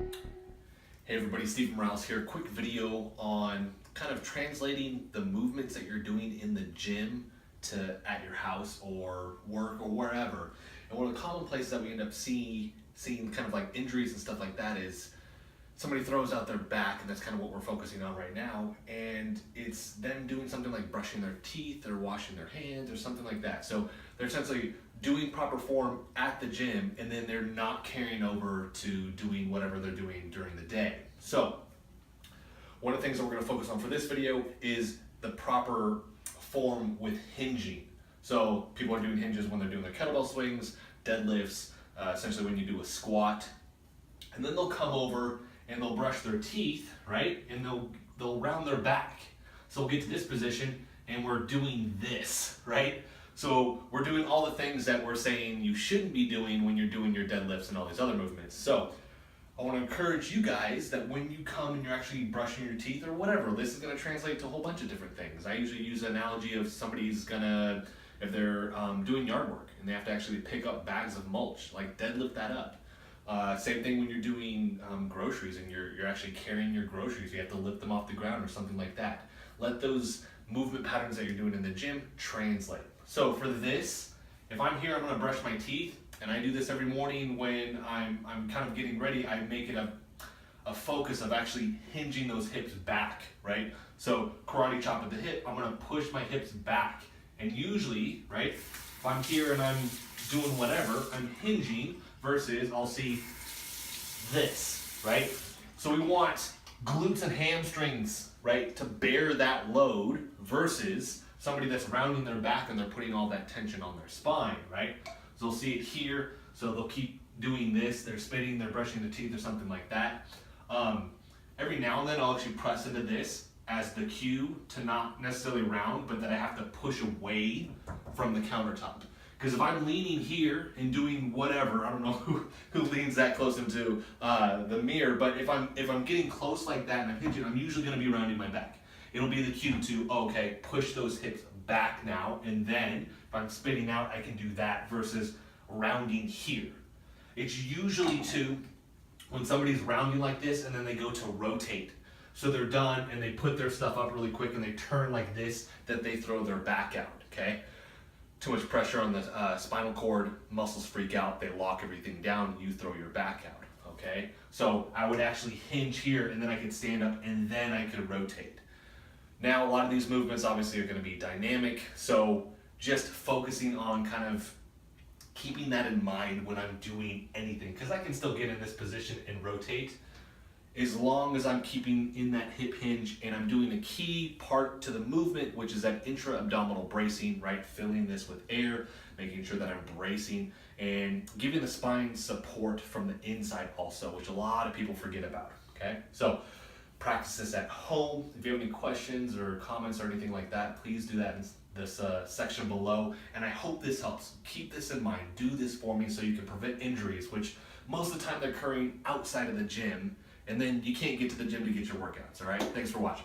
Hey everybody, Steve Morales here. Quick video on kind of translating the movements that you're doing in the gym to at your house or work or wherever. And one of the common places that we end up seeing kind of like injuries and stuff like that is somebody throws out their back, and that's kind of what we're focusing on right now. And it's them doing something like brushing their teeth or washing their hands or something like that. So they're essentially doing proper form at the gym, and then they're not carrying over to doing whatever they're doing during the day. So one of the things that we're going to focus on for this video is the proper form with hinging. So people are doing hinges when they're doing their kettlebell swings, deadlifts, essentially when you do a squat, and then they'll come over and they'll brush their teeth, right? And they'll round their back. So we'll get to this position and we're doing this, right? So we're doing all the things that we're saying you shouldn't be doing when you're doing your deadlifts and all these other movements. So I want to encourage you guys that when you come and you're actually brushing your teeth or whatever, this is going to translate to a whole bunch of different things. I usually use the analogy of somebody's gonna, if they're doing yard work and they have to actually pick up bags of mulch, like deadlift that up. Same thing when you're doing groceries and you're actually carrying your groceries. You have to lift them off the ground or something like that. Let those movement patterns that you're doing in the gym translate. So for this, if I'm here, I'm going to brush my teeth, and I do this every morning when I'm kind of getting ready. I make it a focus of actually hinging those hips back, right? So karate chop at the hip, I'm going to push my hips back. And usually, right, if I'm here and I'm doing whatever, I'm hinging versus I'll see this, right? So we want glutes and hamstrings, right, to bear that load versus somebody that's rounding their back and they're putting all that tension on their spine, right? So they'll see it here, so they'll keep doing this, they're spitting, they're brushing their teeth or something like that. Every now and then I'll actually press into this as the cue to not necessarily round, but that I have to push away from the countertop. Because if I'm leaning here and doing whatever, I don't know who leans that close into the mirror, but if I'm getting close like that and I'm hinging, I'm usually going to be rounding my back. It'll be the cue to, okay, push those hips back now, and then if I'm spitting out, I can do that versus rounding here. It's usually too, when somebody's rounding like this and then they go to rotate. So they're done and they put their stuff up really quick and they turn like this, that they throw their back out, okay? Too much pressure on the spinal cord, muscles freak out, they lock everything down, you throw your back out, okay? So I would actually hinge here and then I could stand up and then I could rotate. Now a lot of these movements obviously are going to be dynamic, so just focusing on kind of keeping that in mind when I'm doing anything, because I can still get in this position and rotate as long as I'm keeping in that hip hinge and I'm doing a key part to the movement, which is that intra-abdominal bracing, right? Filling this with air, making sure that I'm bracing and giving the spine support from the inside also, which a lot of people forget about, okay? So practice this at home. If you have any questions or comments or anything like that, please do that in this section below. And I hope this helps. Keep this in mind. Do this for me so you can prevent injuries, which most of the time they're occurring outside of the gym, and then you can't get to the gym to get your workouts, all right? Thanks for watching.